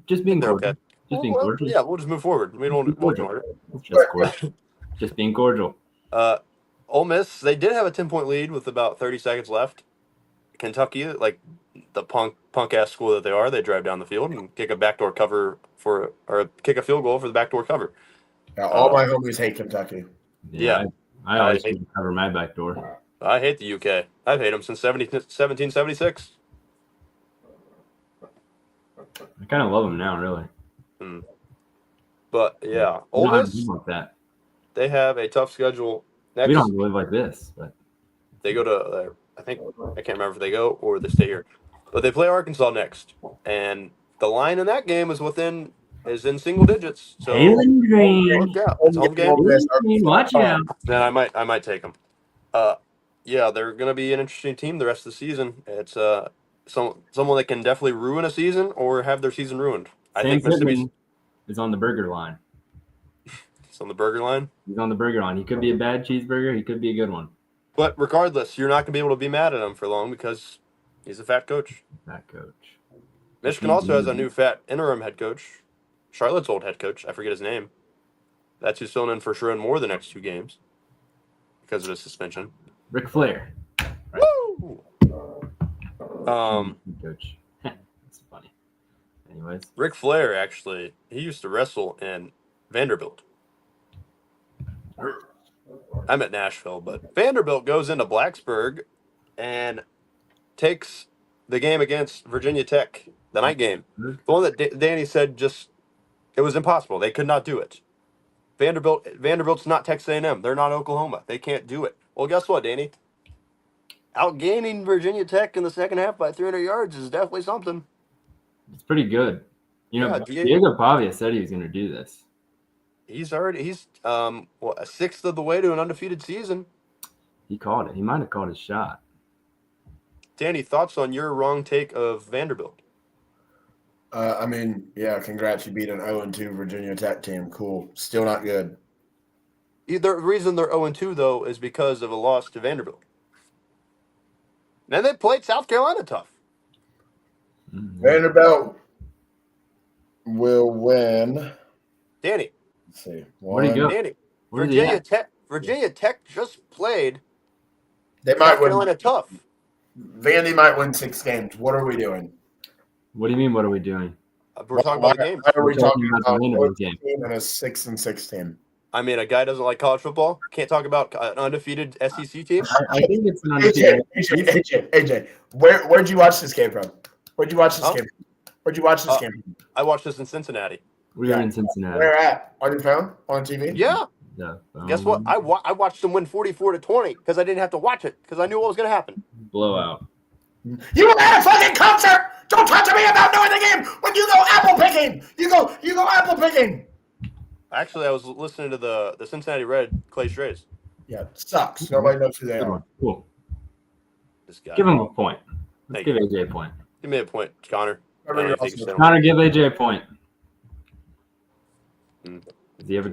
Just being They're cordial. okay. Just being Well, cordial. yeah, we'll just move forward. We don't ignore it. It's just cordial. Just being cordial. Ole Miss, they did have a 10-point lead with about 30 seconds left. Kentucky, like the punk ass school that they are, they drive down the field and kick a backdoor cover or kick a field goal for the backdoor cover. Yeah, all my homies hate Kentucky. Yeah. I always cover my back door. I hate the UK. I've hated them since 1776. I kind of love them now, really. But yeah, We Ole don't have to Miss, live like that. they have a tough schedule. Next, We don't have to live like this, but they go to I can't remember if they go or they stay here, but they play Arkansas next, and the line in that game is in single digits. So Halen Green. look out, it's a home game. Halen Green, watch out. Then I might take them. Yeah, they're gonna be an interesting team the rest of the season. It's someone that can definitely ruin a season or have their season ruined. I think Mississippi's Pittman is on the burger line. on the burger line. He's on the burger line. He could be a bad cheeseburger. He could be a good one. But regardless, you're not gonna be able to be mad at him for long because he's a fat coach. That coach. Michigan also has a new fat interim head coach. Charlotte's old head coach, I forget his name. That's who's filling in for Sherrod Moore the next 2 games because of his suspension. Ric Flair. Woo! Coach. That's funny. Anyways. Ric Flair actually, he used to wrestle in Vanderbilt. I'm at Nashville, but Vanderbilt goes into Blacksburg and takes the game against Virginia Tech, the night game. The one that Danny said it was impossible. They could not do it. Vanderbilt's not Texas A&M. They're not Oklahoma. They can't do it. Well, guess what, Danny? Outgaining Virginia Tech in the second half by 300 yards is definitely something. It's pretty good. Yeah, Diego Pavia said he was going to do this. He's a sixth of the way to an undefeated season. He called it. He might have called his shot. Danny, thoughts on your wrong take of Vanderbilt? Congrats. You beat an 0-2 Virginia Tech team. Cool. Still not good. The reason they're 0-2, though, is because of a loss to Vanderbilt. And they played South Carolina tough. Mm-hmm. Vanderbilt will win. Danny. Let's see. Where'd he go? Danny. Where's he at? Virginia Tech just played They might South win. Carolina tough. Vandy might win 6 games. What are we doing? What do you mean? What are we doing? We're talking about the game. Why are we We're talking talking about about the a Vanderbilt game. team and a 6-6 team? I mean, a guy doesn't like college football. Can't talk about an undefeated SEC team. I think it's an undefeated. AJ, where'd you watch this game from? Where'd you watch this Oh. game? Where'd you watch this game from? I watched this in Cincinnati. We were in Cincinnati. Where at? On your phone? On TV? Yeah. Yeah. Guess what? I watched them win 44-20 because I didn't have to watch it because I knew what was going to happen. Blowout. You were at a fucking concert! Don't talk to me about knowing the game when you go apple picking! You go apple picking! Actually, I was listening to the Cincinnati Red Clay Strays. Yeah, sucks. Nobody knows who they Good are. one. Cool. This guy. Give him a point. Let's Thank give AJ a point. Give me a point, Connor. Remember, you're I think also- so. Connor, give AJ a point. Mm. Does he ever?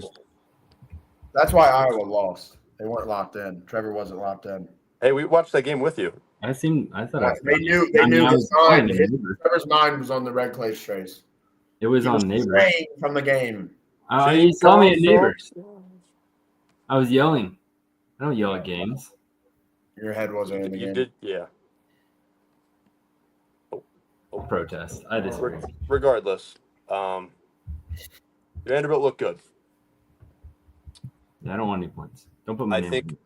That's why Iowa lost. They weren't locked in. Trevor wasn't locked in. Hey, we watched that game with you. I thought I They knew I mean, I his was playing mind. the neighbor. Trevor's mind was on the red clay strays. It was He on was neighbors. straying from the game. You saw me at neighbors. I was yelling. I don't yell at games. Your head wasn't in the You game. did, yeah. Protest. I disagree. Regardless, Vanderbilt looked good. Yeah, I don't want any points. Don't put my I name. think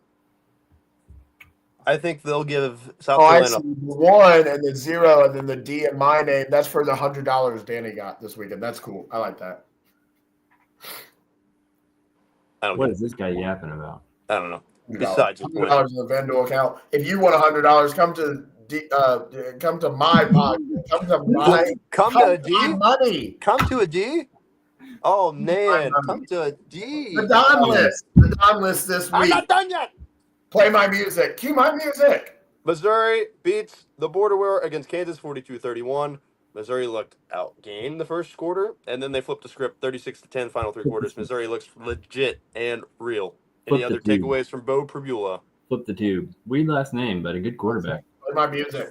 I think they'll give South Oh, I Carolina. see. The 1 and the 0 and then the D in my name. That's for the $100 Danny got this weekend. That's cool. I like that. I don't What get is it. this guy yapping about? I don't know. $100. Besides the point. $100 in the Venmo account. If you want $100, come to my podcast. Come to a my D? money. Come to a D? Oh, My man. money. Come to a D. The Don list. The Don list this I'm week. not done yet. Play my music. Cue my music. Missouri beats the Border War against Kansas 42-31. Missouri looked outgained the first quarter, and then they flipped the script 36-10 final three quarters. Missouri looks legit and real. Any Flip the other tube. takeaways from Bo Pribula? Flip the tube. Weird last name, but a good quarterback. Play my music.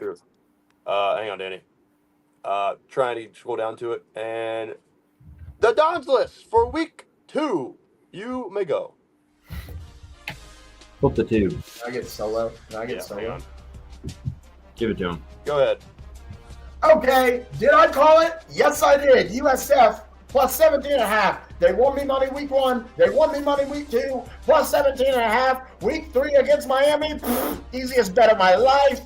Hang on, Danny. Trying to scroll down to it. And the Dons list for week 2. You may go. Flip the tube. Can I get solo? Hang solo? on. Give it to him. Go ahead. Okay, did I call it? Yes, I did. USF plus 17.5. They won me money week 1. They won me money week 2. Plus 17.5. Week 3 against Miami. Easiest bet of my life.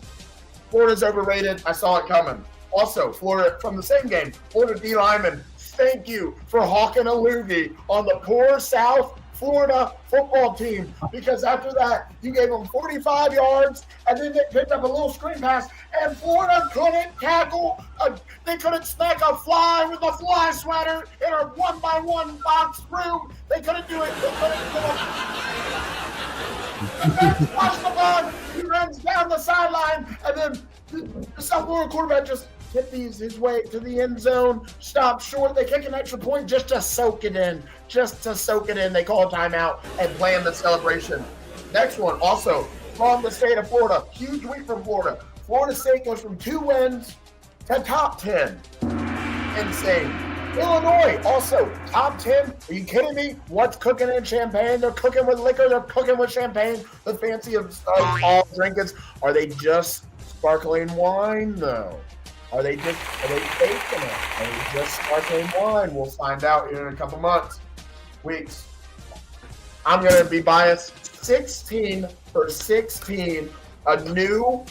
Florida's overrated. I saw it coming. Also, Florida from the same game. Florida D lineman. Thank you for hawking a loogie on the poor South Florida football team, because after that, you gave them 45 yards, and then they picked up a little screen pass, and Florida couldn't tackle. They couldn't smack a fly with a fly sweater in a 1-by-1 box room. They couldn't do it. They couldn't do it. Watch the ball. He runs down the sideline, and then the South Florida quarterback just hit his way to the end zone, stop short. They kick an extra point just to soak it in. They call a timeout and plan the celebration. Next one, also from the state of Florida. Huge week from Florida. Florida State goes from 2 wins to top 10. Insane. Illinois, also top 10. Are you kidding me? What's cooking in Champaign? They're cooking with liquor. They're cooking with champagne. The fancy of all drinkers. Are they just sparkling wine, though? Are they faking it? Are they just sparkling wine? We'll find out here in a couple weeks. I'm going to be biased. 16 for 16. A new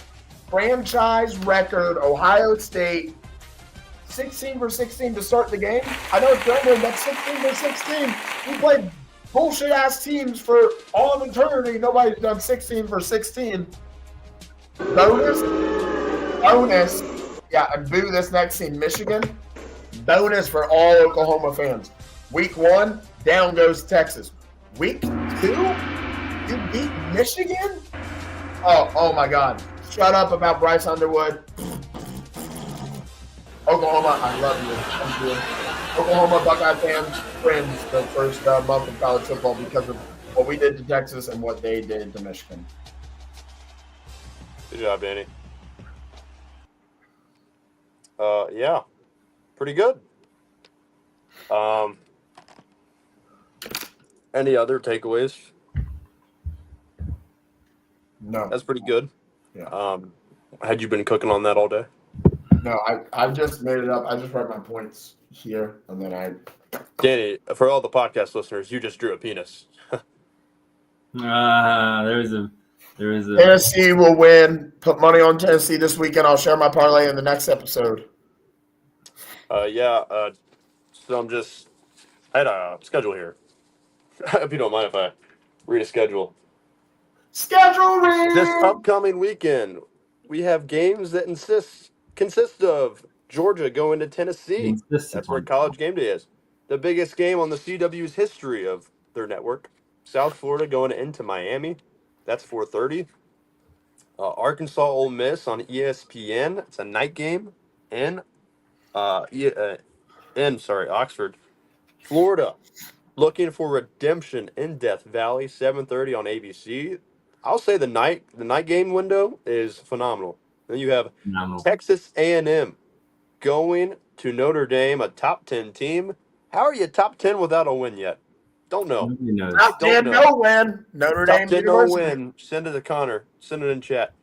franchise record. Ohio State. 16 for 16 to start the game. I know it's Grambling, but 16 for 16. We played bullshit-ass teams for all of eternity. Nobody's done 16 for 16. Bonus. Yeah, and boo this next team, Michigan. Bonus for all Oklahoma fans. Week 1, down goes Texas. Week 2, you beat Michigan? Oh my God. Shut up about Bryce Underwood. Oklahoma, I love you. Thank you. Oklahoma Buckeye fans, friends the first month of college football because of what we did to Texas and what they did to Michigan. Good job, Danny. Yeah, pretty good. Any other takeaways? No. That's pretty good. Yeah. Had you been cooking on that all day? No, I just made it up. I just write my points here, and then Danny, for all the podcast listeners, you just drew a penis. There is a. Tennessee will win. Put money on Tennessee this weekend. I'll share my parlay in the next episode. So I had a schedule here. I hope you don't mind if I read a schedule. Schedule read! This upcoming weekend, we have games that consist of Georgia going to Tennessee. That's where College Game Day is. The biggest game on the CW's history of their network. South Florida going into Miami. That's 4:30. Arkansas Ole Miss on ESPN. It's a night game. Oxford. Florida looking for redemption in Death Valley. 7:30 on ABC. I'll say the night game window is phenomenal. Then you have Texas A&M going to Notre Dame, a top 10 team. How are you top 10 without a win yet? Don't know. Top 10 no win. Notre Dame Top 10 University. no win. Send it to Connor. Send it in chat.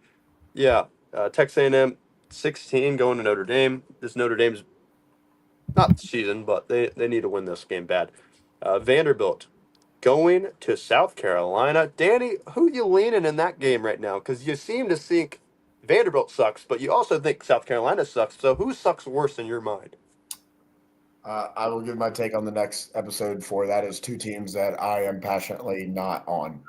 Yeah, Texas A&M 16 going to Notre Dame. This Notre Dame's not the season, but they need to win this game bad. Vanderbilt going to South Carolina. Danny, who you leaning in that game right now? Because you seem to think Vanderbilt sucks, but you also think South Carolina sucks. So who sucks worse in your mind? I will give my take on the next episode for that is two teams that I am passionately not on.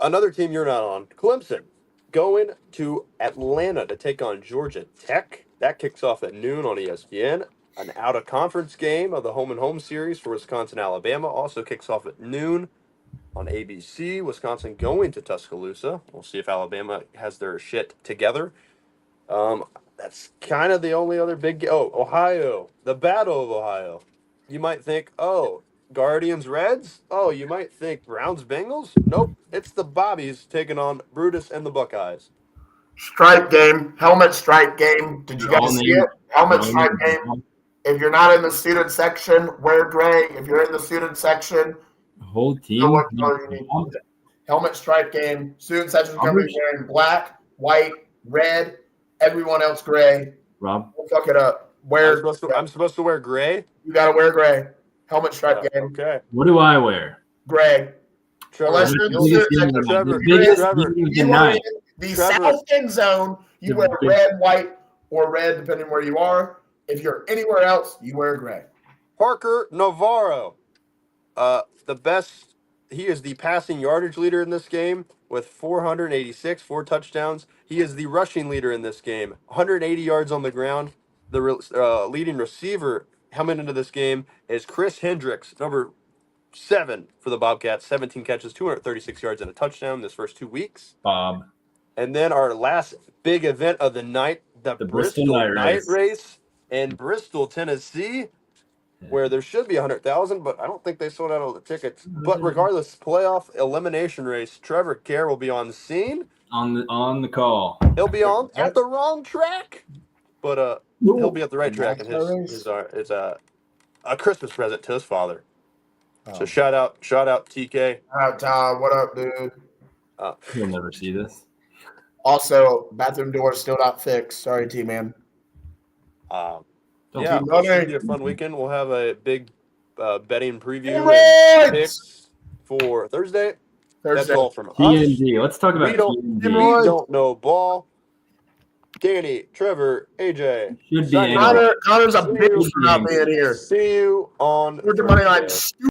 Another team you're not on, Clemson, going to Atlanta to take on Georgia Tech. That kicks off at noon on ESPN. An out-of-conference game of the home and home series for Wisconsin, Alabama also kicks off at noon on ABC. Wisconsin going to Tuscaloosa. We'll see if Alabama has their shit together. That's kind of the only other big. Ohio, the Battle of Ohio. You might think, oh, Guardians Reds. Oh, you might think Browns Bengals. Nope, it's the Bobbies taking on Brutus and the Buckeyes. Stripe game, helmet stripe game. Did you guys see it? Helmet stripe game. If you're not in the student section, wear gray. If you're in the student section, The whole you know team. what color you need. Helmet stripe game. Student section is going to be wearing black, white, red. Everyone else gray. Rob, Don't fuck it up. I'm supposed to wear gray. You got to wear gray. Helmet stripe game. Okay. what do I wear? Gray. Trevor, Unless you're in the you'll- student section. Trevor, The biggest Trevor, team You are in tonight. the Trevor. south end zone. You wear red, white, or red, depending where you are. If you're anywhere else, you wear gray. Parker Navarro, the best. He is the passing yardage leader in this game with 486, 4 touchdowns. He is the rushing leader in this game, 180 yards on the ground. The leading receiver coming into this game is Chris Hendricks, number 7 for the Bobcats, 17 catches, 236 yards and a touchdown this first 2 weeks. Bob. And then our last big event of the night, the Bristol Night Race in Bristol, Tennessee, where there should be 100,000, but I don't think they sold out all the tickets. But regardless, playoff elimination race. Trevor Kerr will be on the scene. On the call. He'll be on at the wrong track, but he'll be at the right track, and it's a Christmas present to his father. So shout out TK. Todd, what up, dude? You'll never see this. Also, bathroom door still not fixed. Sorry, T-Man. Yeah, keep it running. should be a fun weekend. We'll have a big betting preview Right. and picks for Thursday. That's all from us. TNG. Let's talk about We don't, TNG. we don't know ball. Danny, Trevor, AJ. Should be signing able- off. Connor's a bitch for not being here. See you on Where's the money line? Thursday.